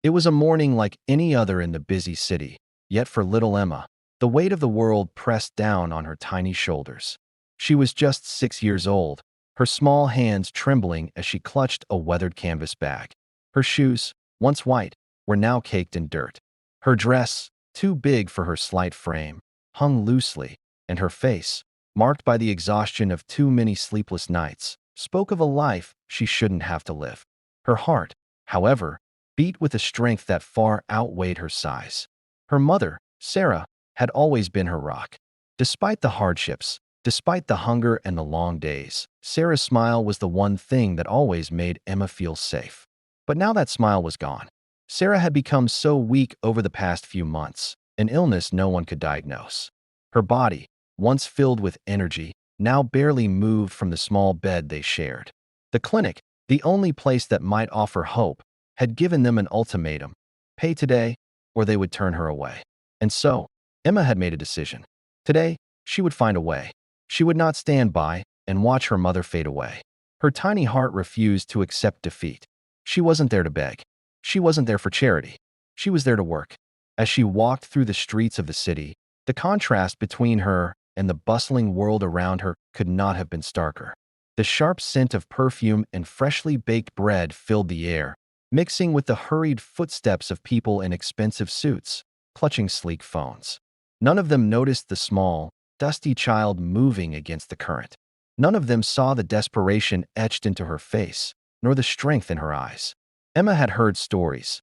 It was a morning like any other in the busy city, yet for little Emma, the weight of the world pressed down on her tiny shoulders. She was just 6 years old, her small hands trembling as she clutched a weathered canvas bag. Her shoes, once white, were now caked in dirt. Her dress, too big for her slight frame, hung loosely, and her face, marked by the exhaustion of too many sleepless nights, spoke of a life she shouldn't have to live. Her heart, however, beat with a strength that far outweighed her size. Her mother, Sarah, had always been her rock. Despite the hardships, despite the hunger and the long days, Sarah's smile was the one thing that always made Emma feel safe. But now that smile was gone. Sarah had become so weak over the past few months, an illness no one could diagnose. Her body, once filled with energy, now barely moved from the small bed they shared. The clinic, the only place that might offer hope, had given them an ultimatum: pay today, or they would turn her away. And so, Emma had made a decision. Today, she would find a way. She would not stand by and watch her mother fade away. Her tiny heart refused to accept defeat. She wasn't there to beg. She wasn't there for charity. She was there to work. As she walked through the streets of the city, the contrast between her and the bustling world around her could not have been starker. The sharp scent of perfume and freshly baked bread filled the air, mixing with the hurried footsteps of people in expensive suits, clutching sleek phones. None of them noticed the small, dusty child moving against the current. None of them saw the desperation etched into her face, nor the strength in her eyes. Emma had heard stories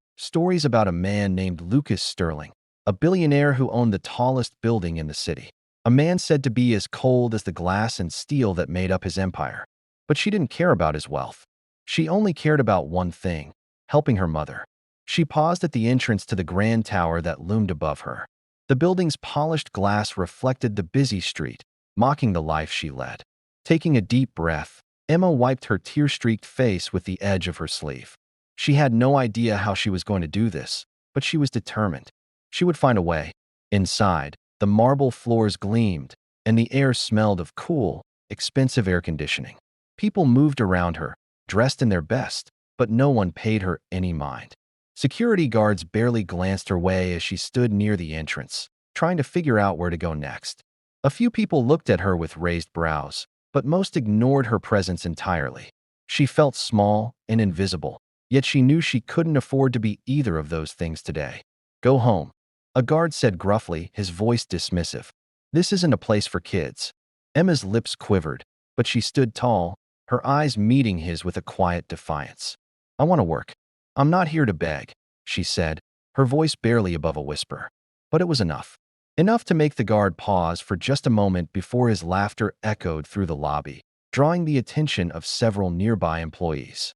about a man named Lucas Sterling, a billionaire who owned the tallest building in the city. A man said to be as cold as the glass and steel that made up his empire. But she didn't care about his wealth. She only cared about one thing: helping her mother. She paused at the entrance to the grand tower that loomed above her. The building's polished glass reflected the busy street, mocking the life she led. Taking a deep breath, Emma wiped her tear-streaked face with the edge of her sleeve. She had no idea how she was going to do this, but she was determined. She would find a way. Inside, the marble floors gleamed, and the air smelled of cool, expensive air conditioning. People moved around her, dressed in their best, but no one paid her any mind. Security guards barely glanced her way as she stood near the entrance, trying to figure out where to go next. A few people looked at her with raised brows, but most ignored her presence entirely. She felt small and invisible, yet she knew she couldn't afford to be either of those things today. Go home, a guard said gruffly, his voice dismissive. This isn't a place for kids. Emma's lips quivered, but she stood tall, her eyes meeting his with a quiet defiance. I want to work. I'm not here to beg, she said, her voice barely above a whisper. But it was enough. Enough to make the guard pause for just a moment before his laughter echoed through the lobby, drawing the attention of several nearby employees.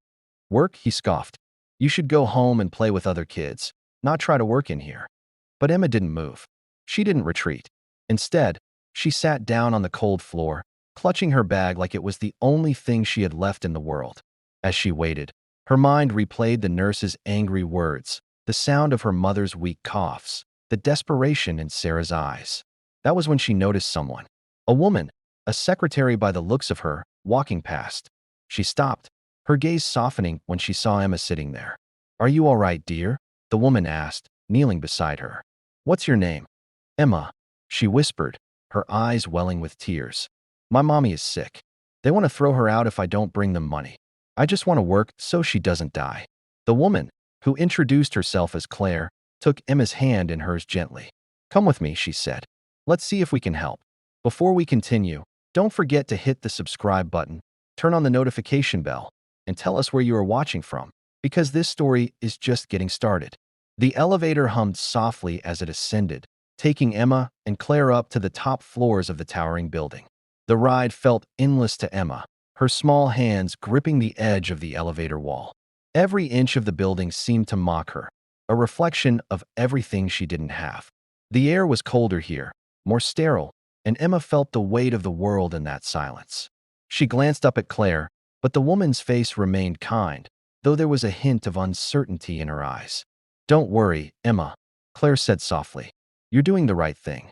Work, he scoffed. You should go home and play with other kids, not try to work in here. But Emma didn't move. She didn't retreat. Instead, she sat down on the cold floor, clutching her bag like it was the only thing she had left in the world. As she waited, her mind replayed the nurse's angry words, the sound of her mother's weak coughs, the desperation in Sarah's eyes. That was when she noticed someone. A woman, a secretary by the looks of her, walking past. She stopped, her gaze softening when she saw Emma sitting there. Are you all right, dear? The woman asked, kneeling beside her. What's your name? Emma, she whispered, her eyes welling with tears. My mommy is sick. They want to throw her out if I don't bring them money. I just want to work so she doesn't die. The woman, who introduced herself as Claire, took Emma's hand in hers gently. Come with me, she said. Let's see if we can help. Before we continue, don't forget to hit the subscribe button, turn on the notification bell, and tell us where you are watching from, because this story is just getting started. The elevator hummed softly as it ascended, taking Emma and Claire up to the top floors of the towering building. The ride felt endless to Emma, her small hands gripping the edge of the elevator wall. Every inch of the building seemed to mock her, a reflection of everything she didn't have. The air was colder here, more sterile, and Emma felt the weight of the world in that silence. She glanced up at Claire, but the woman's face remained kind, though there was a hint of uncertainty in her eyes. Don't worry, Emma, Claire said softly. You're doing the right thing.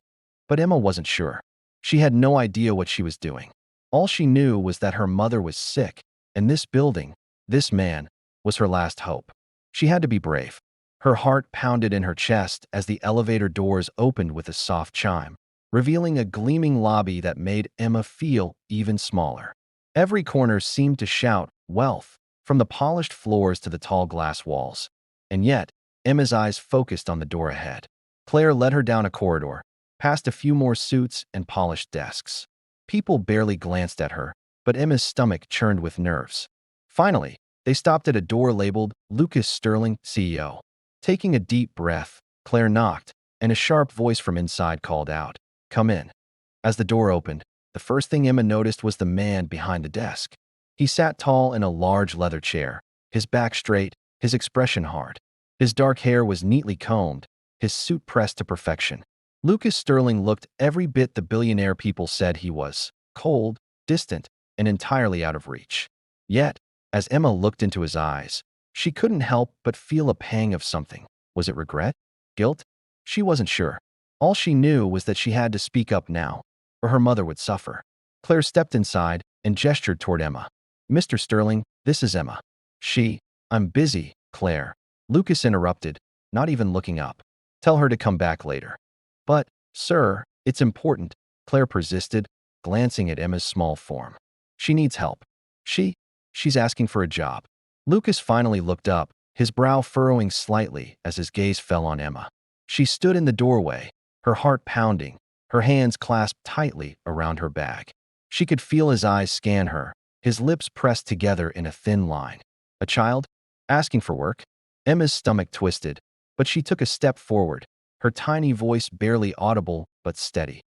But Emma wasn't sure. She had no idea what she was doing. All she knew was that her mother was sick, and this building, this man, was her last hope. She had to be brave. Her heart pounded in her chest as the elevator doors opened with a soft chime, revealing a gleaming lobby that made Emma feel even smaller. Every corner seemed to shout wealth, from the polished floors to the tall glass walls. And yet, Emma's eyes focused on the door ahead. Claire led her down a corridor, past a few more suits and polished desks. People barely glanced at her, but Emma's stomach churned with nerves. Finally, they stopped at a door labeled Lucas Sterling, CEO. Taking a deep breath, Claire knocked, and a sharp voice from inside called out, "Come in." As the door opened, the first thing Emma noticed was the man behind the desk. He sat tall in a large leather chair, his back straight, his expression hard. His dark hair was neatly combed, his suit pressed to perfection. Lucas Sterling looked every bit the billionaire people said he was: cold, distant, and entirely out of reach. Yet, as Emma looked into his eyes, she couldn't help but feel a pang of something. Was it regret? Guilt? She wasn't sure. All she knew was that she had to speak up now, or her mother would suffer. Claire stepped inside and gestured toward Emma. "Mr. Sterling, this is Emma." "I'm busy, Claire." Lucas interrupted, not even looking up. "Tell her to come back later." "But, sir, it's important," Claire persisted, glancing at Emma's small form. "She needs help. She's asking for a job." Lucas finally looked up, his brow furrowing slightly as his gaze fell on Emma. She stood in the doorway, her heart pounding, her hands clasped tightly around her bag. She could feel his eyes scan her, his lips pressed together in a thin line. A child? Asking for work? Emma's stomach twisted, but she took a step forward, her tiny voice barely audible but steady.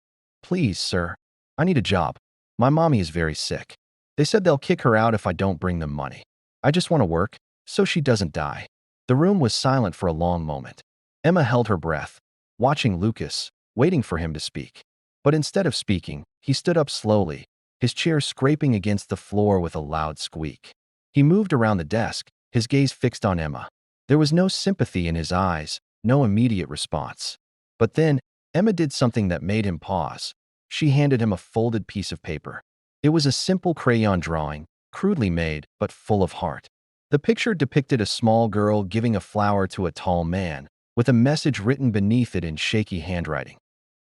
"Please, sir, I need a job. My mommy is very sick. They said they'll kick her out if I don't bring them money. I just want to work, so she doesn't die." The room was silent for a long moment. Emma held her breath, watching Lucas, waiting for him to speak. But instead of speaking, he stood up slowly, his chair scraping against the floor with a loud squeak. He moved around the desk, his gaze fixed on Emma. There was no sympathy in his eyes, no immediate response. But then, Emma did something that made him pause. She handed him a folded piece of paper. It was a simple crayon drawing, crudely made, but full of heart. The picture depicted a small girl giving a flower to a tall man, with a message written beneath it in shaky handwriting.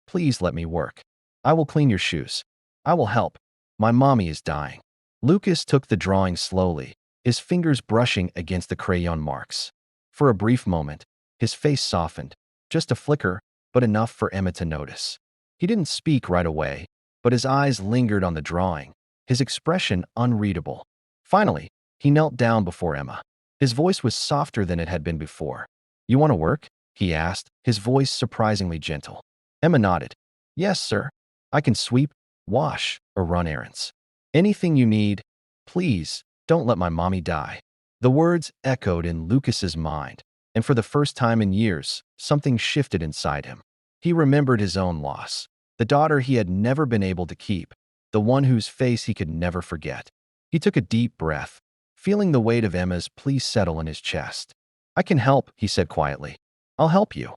"Please let me work. I will clean your shoes. I will help. My mommy is dying." Lucas took the drawing slowly, his fingers brushing against the crayon marks. For a brief moment, his face softened, just a flicker, but enough for Emma to notice. He didn't speak right away, but his eyes lingered on the drawing, his expression unreadable. Finally, he knelt down before Emma. His voice was softer than it had been before. "You want to work?" he asked, his voice surprisingly gentle. Emma nodded. "Yes, sir. I can sweep, wash, or run errands. Anything you need. Please, don't let my mommy die." The words echoed in Lucas's mind, and for the first time in years, something shifted inside him. He remembered his own loss, the daughter he had never been able to keep, the one whose face he could never forget. He took a deep breath, feeling the weight of Emma's plea settle in his chest. "I can help," he said quietly. "I'll help you."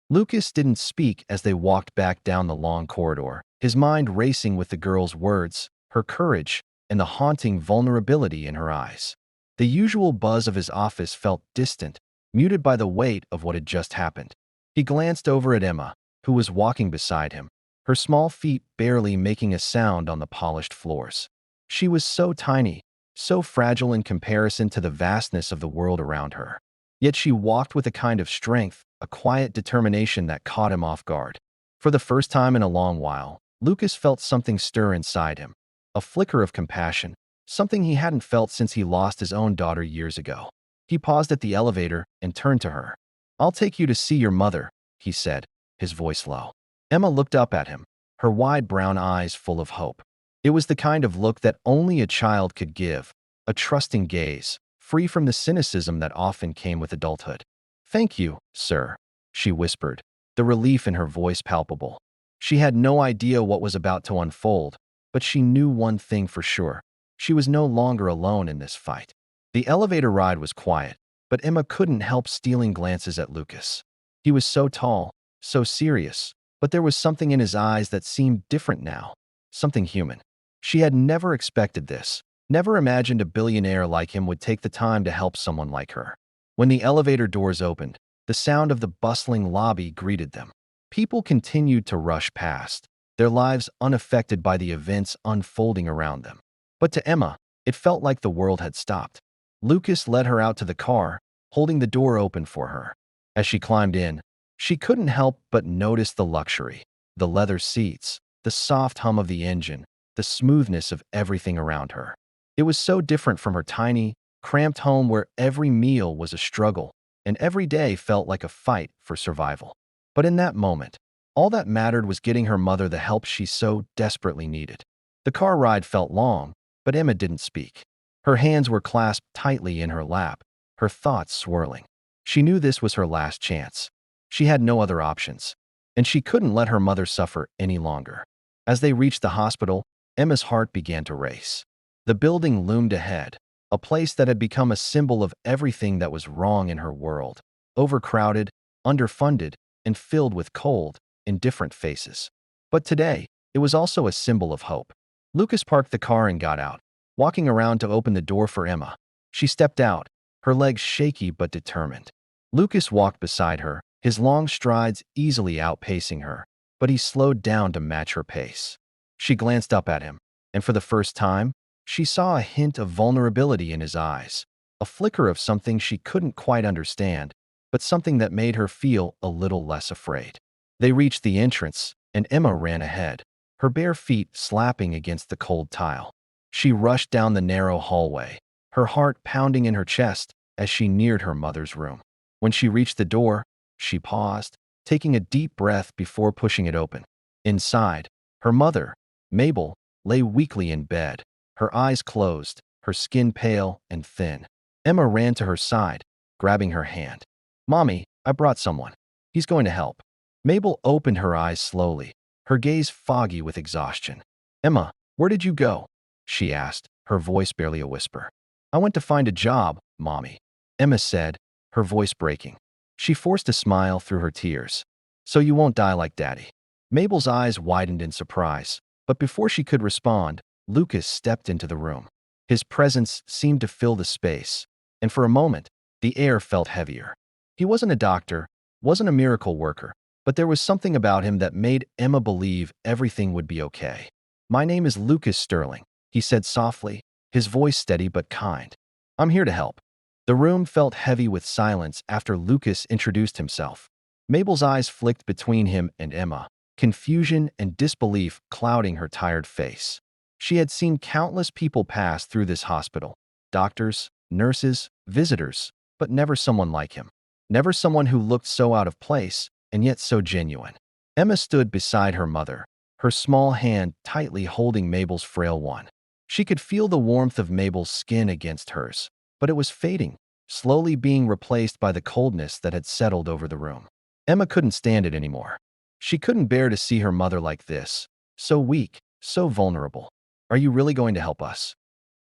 Lucas didn't speak as they walked back down the long corridor, his mind racing with the girl's words, her courage, and the haunting vulnerability in her eyes. The usual buzz of his office felt distant, muted by the weight of what had just happened. He glanced over at Emma, who was walking beside him, her small feet barely making a sound on the polished floors. She was so tiny, so fragile in comparison to the vastness of the world around her. Yet she walked with a kind of strength, a quiet determination that caught him off guard. For the first time in a long while, Lucas felt something stir inside him, a flicker of compassion, something he hadn't felt since he lost his own daughter years ago. He paused at the elevator and turned to her. "I'll take you to see your mother," he said, his voice low. Emma looked up at him, her wide brown eyes full of hope. It was the kind of look that only a child could give, a trusting gaze, free from the cynicism that often came with adulthood. "Thank you, sir," she whispered, the relief in her voice palpable. She had no idea what was about to unfold, but she knew one thing for sure. She was no longer alone in this fight. The elevator ride was quiet, but Emma couldn't help stealing glances at Lucas. He was so tall, so serious, but there was something in his eyes that seemed different now, something human. She had never expected this, never imagined a billionaire like him would take the time to help someone like her. When the elevator doors opened, The sound of the bustling lobby greeted them. People continued to rush past, their lives unaffected by the events unfolding around them. But to Emma, it felt like the world had stopped. Lucas led her out to the car, holding the door open for her. As she climbed in, she couldn't help but notice the luxury, the leather seats, the soft hum of the engine, the smoothness of everything around her. It was so different from her tiny, cramped home where every meal was a struggle and every day felt like a fight for survival. But in that moment, all that mattered was getting her mother the help she so desperately needed. The car ride felt long, but Emma didn't speak. Her hands were clasped tightly in her lap, her thoughts swirling. She knew this was her last chance. She had no other options, and she couldn't let her mother suffer any longer. As they reached the hospital, Emma's heart began to race. The building loomed ahead, a place that had become a symbol of everything that was wrong in her world. Overcrowded, underfunded, and filled with cold, indifferent faces. But today, it was also a symbol of hope. Lucas parked the car and got out, walking around to open the door for Emma. She stepped out, her legs shaky but determined. Lucas walked beside her, his long strides easily outpacing her, but he slowed down to match her pace. She glanced up at him, and for the first time, she saw a hint of vulnerability in his eyes, a flicker of something she couldn't quite understand, but something that made her feel a little less afraid. They reached the entrance, and Emma ran ahead, her bare feet slapping against the cold tile. She rushed down the narrow hallway, her heart pounding in her chest as she neared her mother's room. When she reached the door, she paused, taking a deep breath before pushing it open. Inside, her mother, Mabel, lay weakly in bed, her eyes closed, her skin pale and thin. Emma ran to her side, grabbing her hand. "Mommy, I brought someone. He's going to help." Mabel opened her eyes slowly, her gaze foggy with exhaustion. "Emma, where did you go?" she asked, her voice barely a whisper. "I went to find a job, Mommy," Emma said, her voice breaking. She forced a smile through her tears. "So you won't die like Daddy." Mabel's eyes widened in surprise, but before she could respond, Lucas stepped into the room. His presence seemed to fill the space, and for a moment, the air felt heavier. He wasn't a doctor, wasn't a miracle worker, but there was something about him that made Emma believe everything would be okay. "My name is Lucas Sterling," he said softly, his voice steady but kind. "I'm here to help." The room felt heavy with silence after Lucas introduced himself. Mabel's eyes flicked between him and Emma, confusion and disbelief clouding her tired face. She had seen countless people pass through this hospital, doctors, nurses, visitors, but never someone like him. Never someone who looked so out of place and yet so genuine. Emma stood beside her mother, her small hand tightly holding Mabel's frail one. She could feel the warmth of Mabel's skin against hers, but it was fading, slowly being replaced by the coldness that had settled over the room. Emma couldn't stand it anymore. She couldn't bear to see her mother like this, so weak, so vulnerable. "Are you really going to help us?"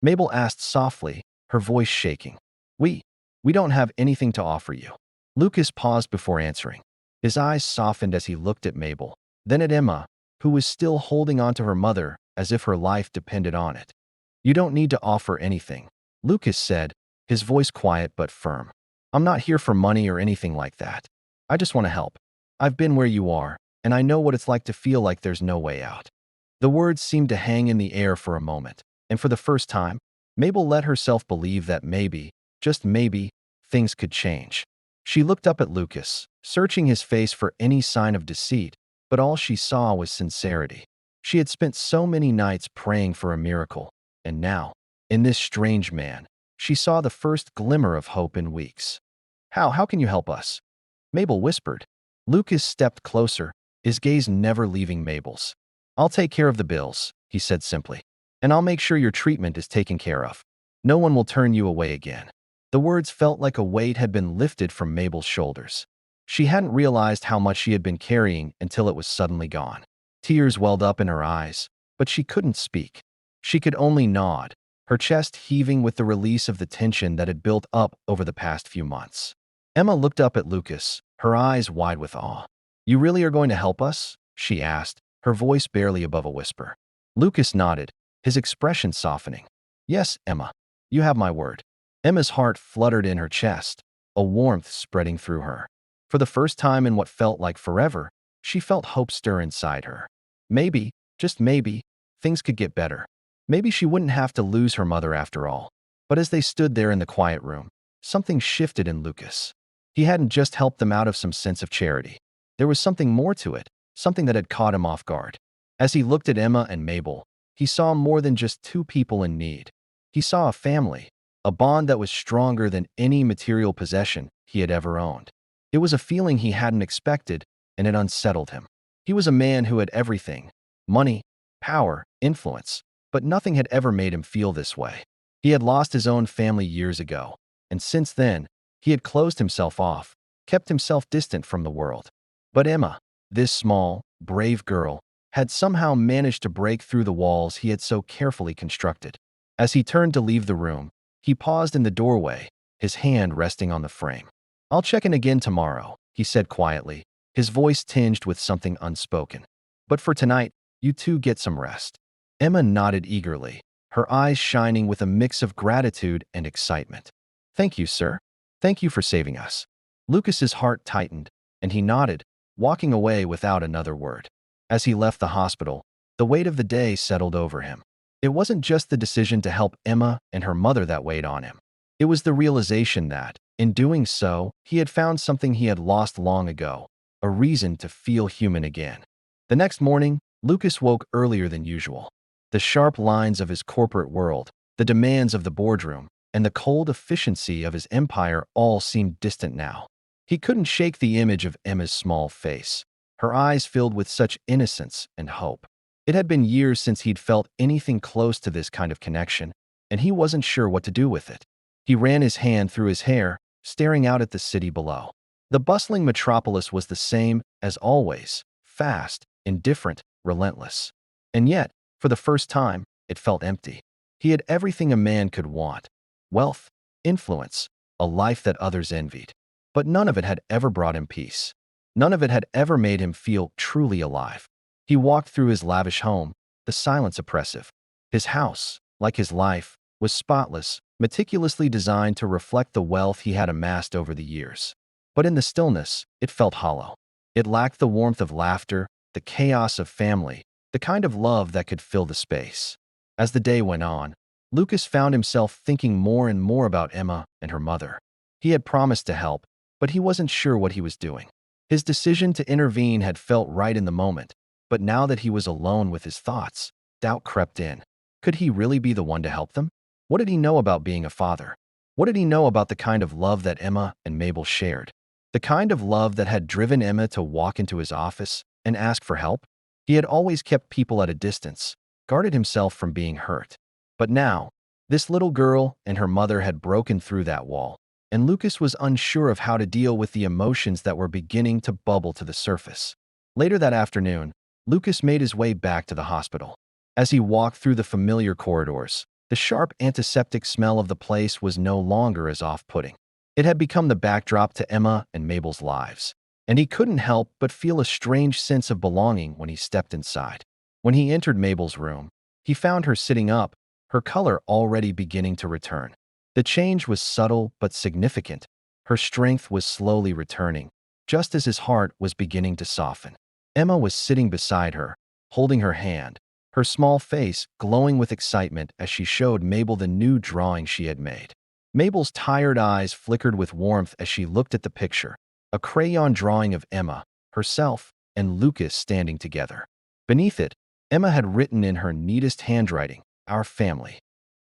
Mabel asked softly, her voice shaking. We don't have anything to offer you." Lucas paused before answering. His eyes softened as he looked at Mabel, then at Emma, who was still holding on to her mother as if her life depended on it. "You don't need to offer anything," Lucas said, his voice quiet but firm. "I'm not here for money or anything like that. I just want to help. I've been where you are, and I know what it's like to feel like there's no way out." The words seemed to hang in the air for a moment, and for the first time, Mabel let herself believe that maybe, just maybe, things could change. She looked up at Lucas, searching his face for any sign of deceit, but all she saw was sincerity. She had spent so many nights praying for a miracle, and now, in this strange man, she saw the first glimmer of hope in weeks. How can you help us?" Mabel whispered. Lucas stepped closer, his gaze never leaving Mabel's. "I'll take care of the bills," he said simply, "and I'll make sure your treatment is taken care of. No one will turn you away again." The words felt like a weight had been lifted from Mabel's shoulders. She hadn't realized how much she had been carrying until it was suddenly gone. Tears welled up in her eyes, but she couldn't speak. She could only nod, her chest heaving with the release of the tension that had built up over the past few months. Emma looked up at Lucas, her eyes wide with awe. "You really are going to help us?" she asked, her voice barely above a whisper. Lucas nodded, his expression softening. "Yes, Emma, you have my word." Emma's heart fluttered in her chest, a warmth spreading through her. For the first time in what felt like forever, she felt hope stir inside her. Maybe, just maybe, things could get better. Maybe she wouldn't have to lose her mother after all. But as they stood there in the quiet room, something shifted in Lucas. He hadn't just helped them out of some sense of charity. There was something more to it, something that had caught him off guard. As he looked at Emma and Mabel, he saw more than just two people in need. He saw a family, a bond that was stronger than any material possession he had ever owned. It was a feeling he hadn't expected, and it unsettled him. He was a man who had everything: money, power, influence, but nothing had ever made him feel this way. He had lost his own family years ago, and since then, he had closed himself off, kept himself distant from the world. But Emma, this small, brave girl, had somehow managed to break through the walls he had so carefully constructed. As he turned to leave the room, he paused in the doorway, his hand resting on the frame. "I'll check in again tomorrow," he said quietly, his voice tinged with something unspoken. "But for tonight, you two get some rest." Emma nodded eagerly, her eyes shining with a mix of gratitude and excitement. "Thank you, sir. Thank you for saving us." Lucas's heart tightened, and he nodded, walking away without another word. As he left the hospital, the weight of the day settled over him. It wasn't just the decision to help Emma and her mother that weighed on him. It was the realization that, in doing so, he had found something he had lost long ago, a reason to feel human again. The next morning, Lucas woke earlier than usual. The sharp lines of his corporate world, the demands of the boardroom, and the cold efficiency of his empire all seemed distant now. He couldn't shake the image of Emma's small face, her eyes filled with such innocence and hope. It had been years since he'd felt anything close to this kind of connection, and he wasn't sure what to do with it. He ran his hand through his hair, staring out at the city below. The bustling metropolis was the same as always: fast, indifferent, relentless. And yet, for the first time, it felt empty. He had everything a man could want: wealth, influence, a life that others envied. But none of it had ever brought him peace. None of it had ever made him feel truly alive. He walked through his lavish home, the silence oppressive. His house, like his life, was spotless, meticulously designed to reflect the wealth he had amassed over the years. But in the stillness, it felt hollow. It lacked the warmth of laughter, the chaos of family, the kind of love that could fill the space. As the day went on, Lucas found himself thinking more and more about Emma and her mother. He had promised to help, but he wasn't sure what he was doing. His decision to intervene had felt right in the moment, but now that he was alone with his thoughts, doubt crept in. Could he really be the one to help them? What did he know about being a father? What did he know about the kind of love that Emma and Mabel shared? The kind of love that had driven Emma to walk into his office and ask for help? He had always kept people at a distance, guarded himself from being hurt. But now, this little girl and her mother had broken through that wall, and Lucas was unsure of how to deal with the emotions that were beginning to bubble to the surface. Later that afternoon, Lucas made his way back to the hospital. As he walked through the familiar corridors, the sharp antiseptic smell of the place was no longer as off-putting. It had become the backdrop to Emma and Mabel's lives, and he couldn't help but feel a strange sense of belonging when he stepped inside. When he entered Mabel's room, he found her sitting up, her color already beginning to return. The change was subtle but significant. Her strength was slowly returning, just as his heart was beginning to soften. Emma was sitting beside her, holding her hand, her small face glowing with excitement as she showed Mabel the new drawing she had made. Mabel's tired eyes flickered with warmth as she looked at the picture, a crayon drawing of Emma, herself, and Lucas standing together. Beneath it, Emma had written in her neatest handwriting, "Our family."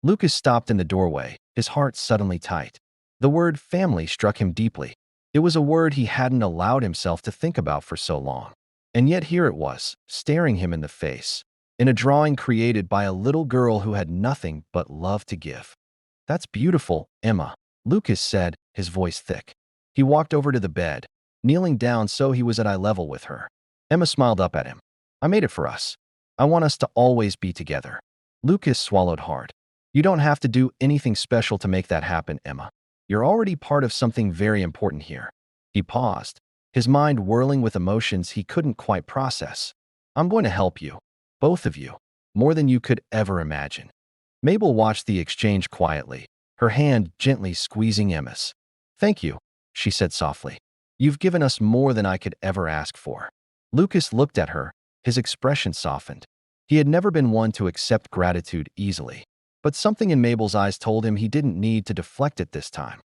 Lucas stopped in the doorway, his heart suddenly tight. The word family struck him deeply. It was a word he hadn't allowed himself to think about for so long. And yet here it was, staring him in the face, in a drawing created by a little girl who had nothing but love to give. "That's beautiful, Emma," Lucas said, his voice thick. He walked over to the bed, kneeling down so he was at eye level with her. Emma smiled up at him. "I made it for us. I want us to always be together." Lucas swallowed hard. "You don't have to do anything special to make that happen, Emma. You're already part of something very important here." He paused, his mind whirling with emotions he couldn't quite process. "I'm going to help you, both of you, more than you could ever imagine." Mabel watched the exchange quietly, her hand gently squeezing Emma's. "Thank you," she said softly. You've given us more than I could ever ask for." Lucas looked at her, his expression softened. He had never been one to accept gratitude easily. But something in Mabel's eyes told him he didn't need to deflect it this time.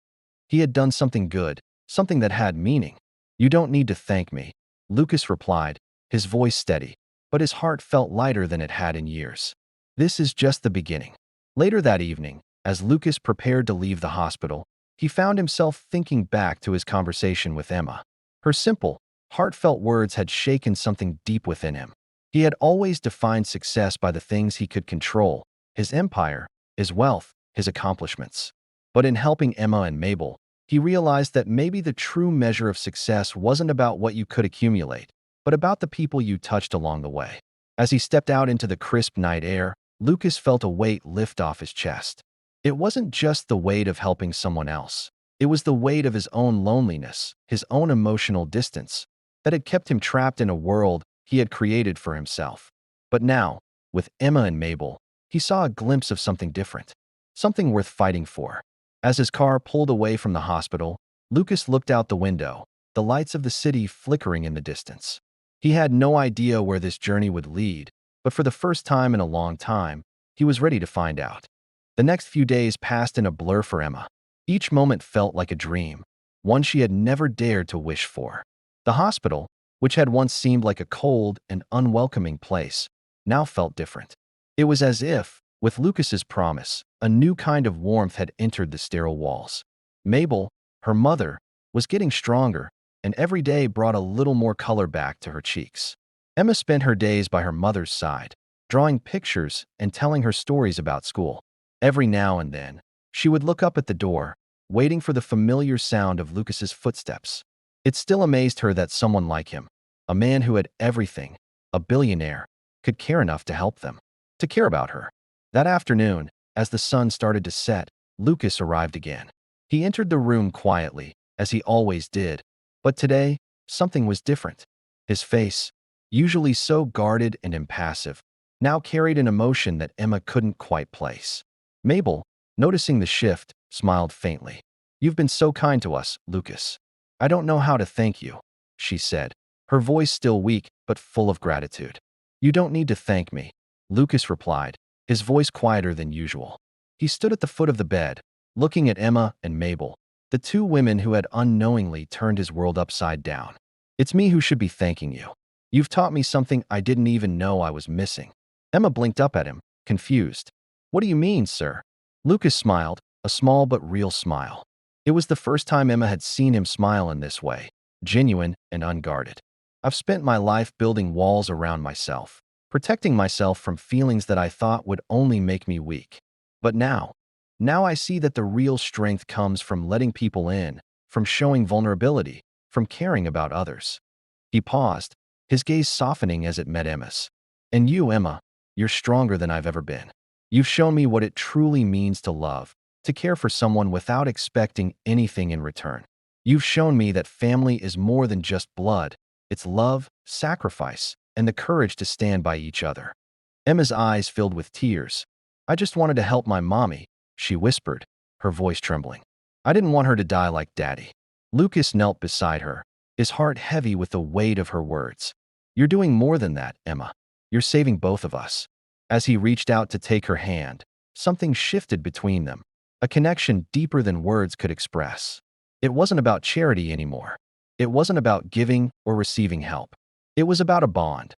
He had done something good, something that had meaning. "You don't need to thank me," Lucas replied, his voice steady, but his heart felt lighter than it had in years. "This is just the beginning." Later that evening, as Lucas prepared to leave the hospital, he found himself thinking back to his conversation with Emma. Her simple, heartfelt words had shaken something deep within him. He had always defined success by the things he could control: his empire, his wealth, his accomplishments. But in helping Emma and Mabel, he realized that maybe the true measure of success wasn't about what you could accumulate, but about the people you touched along the way. As he stepped out into the crisp night air, Lucas felt a weight lift off his chest. It wasn't just the weight of helping someone else. It was the weight of his own loneliness, his own emotional distance, that had kept him trapped in a world he had created for himself. But now, with Emma and Mabel, he saw a glimpse of something different, something worth fighting for. As his car pulled away from the hospital, Lucas looked out the window, the lights of the city flickering in the distance. He had no idea where this journey would lead, but for the first time in a long time, he was ready to find out. The next few days passed in a blur for Emma. Each moment felt like a dream, one she had never dared to wish for. The hospital, which had once seemed like a cold and unwelcoming place, now felt different. It was as if, with Lucas's promise, a new kind of warmth had entered the sterile walls. Mabel, her mother, was getting stronger, and every day brought a little more color back to her cheeks. Emma spent her days by her mother's side, drawing pictures and telling her stories about school. Every now and then, she would look up at the door, waiting for the familiar sound of Lucas's footsteps. It still amazed her that someone like him, a man who had everything, a billionaire, could care enough to help them, to care about her. That afternoon, as the sun started to set, Lucas arrived again. He entered the room quietly, as he always did, but today, something was different. His face, usually so guarded and impassive, now carried an emotion that Emma couldn't quite place. Mabel, noticing the shift, smiled faintly. "You've been so kind to us, Lucas. I don't know how to thank you," she said, her voice still weak but full of gratitude. "You don't need to thank me," Lucas replied, his voice quieter than usual. He stood at the foot of the bed, looking at Emma and Mabel, the two women who had unknowingly turned his world upside down. "It's me who should be thanking you. You've taught me something I didn't even know I was missing." Emma blinked up at him, confused. "What do you mean, sir?" Lucas smiled, a small but real smile. It was the first time Emma had seen him smile in this way, genuine and unguarded. "I've spent my life building walls around myself, protecting myself from feelings that I thought would only make me weak. But now I see that the real strength comes from letting people in, from showing vulnerability, from caring about others." He paused, his gaze softening as it met Emma's. "And you, Emma, you're stronger than I've ever been. You've shown me what it truly means to love, to care for someone without expecting anything in return. You've shown me that family is more than just blood. It's love, sacrifice, and the courage to stand by each other." Emma's eyes filled with tears. "I just wanted to help my mommy," she whispered, her voice trembling. "I didn't want her to die like Daddy." Lucas knelt beside her, his heart heavy with the weight of her words. "You're doing more than that, Emma. You're saving both of us." As he reached out to take her hand, something shifted between them, a connection deeper than words could express. It wasn't about charity anymore. It wasn't about giving or receiving help. It was about a bond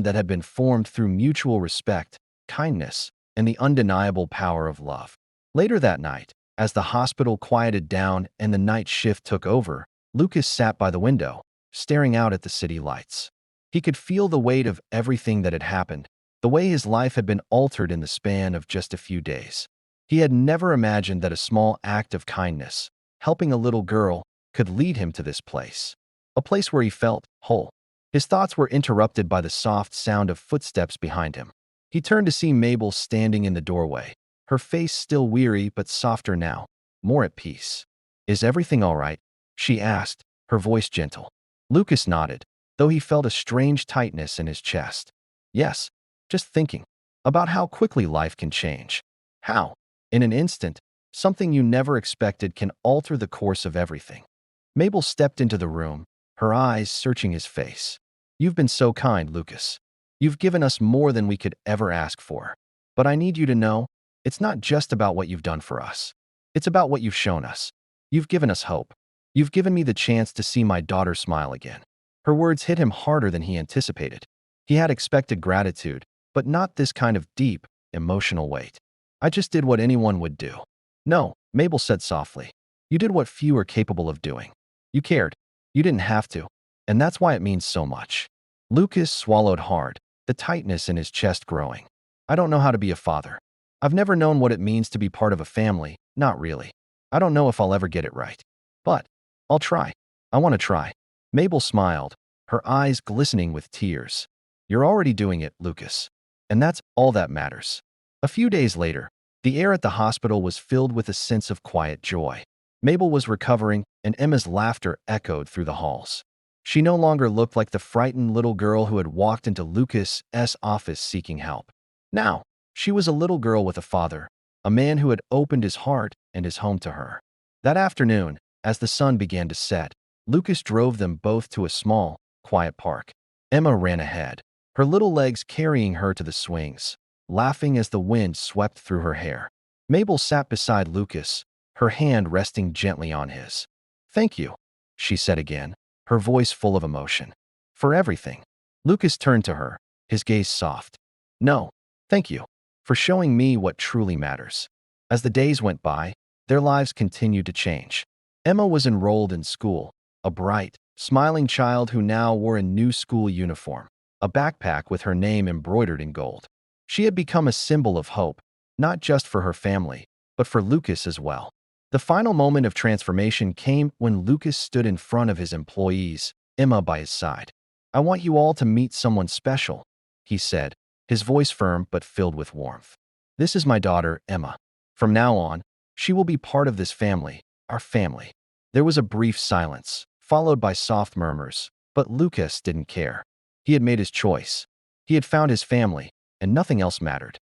that had been formed through mutual respect, kindness, and the undeniable power of love. Later that night, as the hospital quieted down and the night shift took over, Lucas sat by the window, staring out at the city lights. He could feel the weight of everything that had happened, the way his life had been altered in the span of just a few days. He had never imagined that a small act of kindness, helping a little girl, could lead him to this place. A place where he felt whole. His thoughts were interrupted by the soft sound of footsteps behind him. He turned to see Mabel standing in the doorway, her face still weary but softer now, more at peace. "Is everything all right?" she asked, her voice gentle. Lucas nodded, though he felt a strange tightness in his chest. "Yes, just thinking about how quickly life can change. How, in an instant, something you never expected can alter the course of everything." Mabel stepped into the room, her eyes searching his face. You've been so kind, Lucas. You've given us more than we could ever ask for. But I need you to know, it's not just about what you've done for us. It's about what you've shown us. You've given us hope. You've given me the chance to see my daughter smile again. Her words hit him harder than he anticipated. He had expected gratitude, but not this kind of deep, emotional weight. I just did what anyone would do. No, Mabel said softly. You did what few are capable of doing. You cared. You didn't have to. And that's why it means so much. Lucas swallowed hard, the tightness in his chest growing. I don't know how to be a father. I've never known what it means to be part of a family, not really. I don't know if I'll ever get it right. But I'll try. I want to try. Mabel smiled, her eyes glistening with tears. You're already doing it, Lucas. And that's all that matters. A few days later, the air at the hospital was filled with a sense of quiet joy. Mabel was recovering, and Emma's laughter echoed through the halls. She no longer looked like the frightened little girl who had walked into Lucas's office seeking help. Now, she was a little girl with a father, a man who had opened his heart and his home to her. That afternoon, as the sun began to set, Lucas drove them both to a small, quiet park. Emma ran ahead, her little legs carrying her to the swings, laughing as the wind swept through her hair. Mabel sat beside Lucas, her hand resting gently on his. Thank you, she said again, her voice full of emotion. For everything. Lucas turned to her, his gaze soft. No, thank you. For showing me what truly matters. As the days went by, their lives continued to change. Emma was enrolled in school, a bright, smiling child who now wore a new school uniform, a backpack with her name embroidered in gold. She had become a symbol of hope, not just for her family, but for Lucas as well. The final moment of transformation came when Lucas stood in front of his employees, Emma by his side. I want you all to meet someone special, he said, his voice firm but filled with warmth. This is my daughter, Emma. From now on, she will be part of this family, our family. There was a brief silence, followed by soft murmurs, but Lucas didn't care. He had made his choice. He had found his family, and nothing else mattered.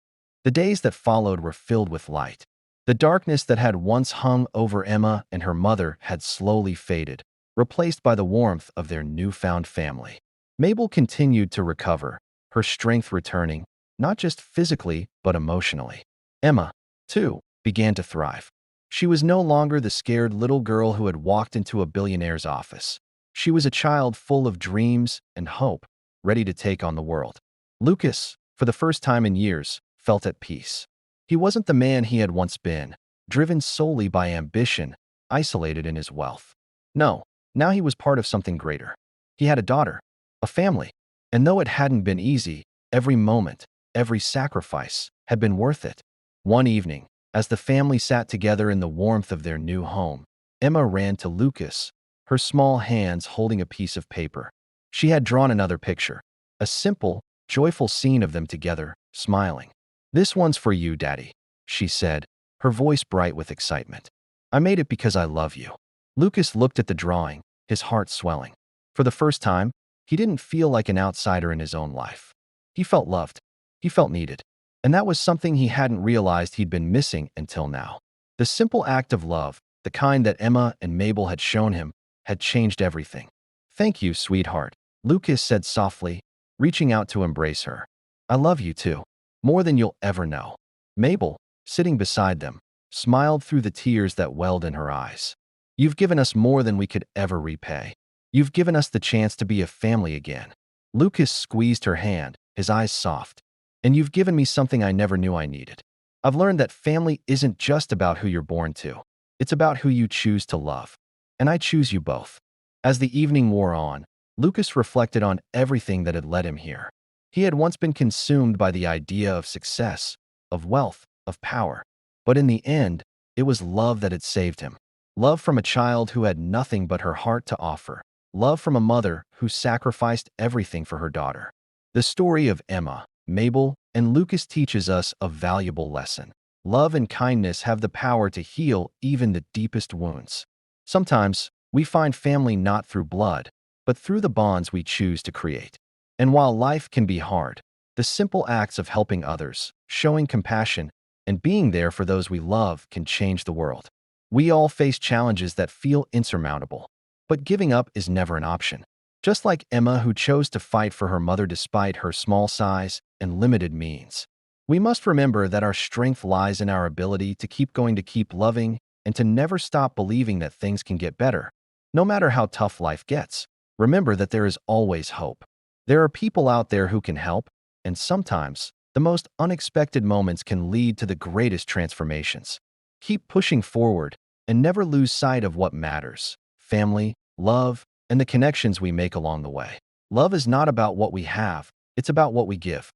The days that followed were filled with light. The darkness that had once hung over Emma and her mother had slowly faded, replaced by the warmth of their newfound family. Mabel continued to recover, her strength returning, not just physically but emotionally. Emma, too, began to thrive. She was no longer the scared little girl who had walked into a billionaire's office. She was a child full of dreams and hope, ready to take on the world. Lucas, for the first time in years, felt at peace. He wasn't the man he had once been, driven solely by ambition, isolated in his wealth. No, now he was part of something greater. He had a daughter, a family, and though it hadn't been easy, every moment, every sacrifice had been worth it. One evening, as the family sat together in the warmth of their new home, Emma ran to Lucas, her small hands holding a piece of paper. She had drawn another picture, a simple, joyful scene of them together, smiling. This one's for you, Daddy, she said, her voice bright with excitement. I made it because I love you. Lucas looked at the drawing, his heart swelling. For the first time, he didn't feel like an outsider in his own life. He felt loved. He felt needed. And that was something he hadn't realized he'd been missing until now. The simple act of love, the kind that Emma and Mabel had shown him, had changed everything. Thank you, sweetheart, Lucas said softly, reaching out to embrace her. I love you too, more than you'll ever know. Mabel, sitting beside them, smiled through the tears that welled in her eyes. You've given us more than we could ever repay. You've given us the chance to be a family again. Lucas squeezed her hand, his eyes soft. And you've given me something I never knew I needed. I've learned that family isn't just about who you're born to. It's about who you choose to love. And I choose you both. As the evening wore on, Lucas reflected on everything that had led him here. He had once been consumed by the idea of success, of wealth, of power. But in the end, it was love that had saved him. Love from a child who had nothing but her heart to offer. Love from a mother who sacrificed everything for her daughter. The story of Emma, Mabel, and Lucas teaches us a valuable lesson. Love and kindness have the power to heal even the deepest wounds. Sometimes, we find family not through blood, but through the bonds we choose to create. And while life can be hard, the simple acts of helping others, showing compassion, and being there for those we love can change the world. We all face challenges that feel insurmountable. But giving up is never an option. Just like Emma, who chose to fight for her mother despite her small size and limited means. We must remember that our strength lies in our ability to keep going, to keep loving, and to never stop believing that things can get better. No matter how tough life gets, remember that there is always hope. There are people out there who can help, and sometimes the most unexpected moments can lead to the greatest transformations. Keep pushing forward and never lose sight of what matters: family, love, and the connections we make along the way. Love is not about what we have, it's about what we give.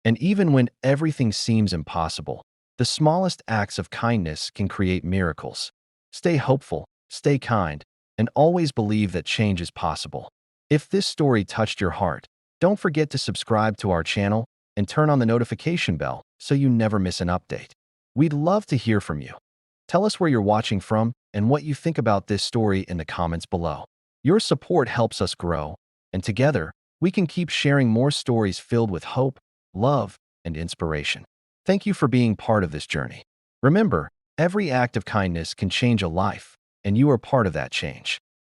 And even when everything seems impossible, the smallest acts of kindness can create miracles. Stay hopeful, stay kind, and always believe that change is possible. If this story touched your heart, don't forget to subscribe to our channel and turn on the notification bell so you never miss an update. We'd love to hear from you. Tell us where you're watching from and what you think about this story in the comments below. Your support helps us grow, and together, we can keep sharing more stories filled with hope, love, and inspiration. Thank you for being part of this journey. Remember, every act of kindness can change a life, and you are part of that change.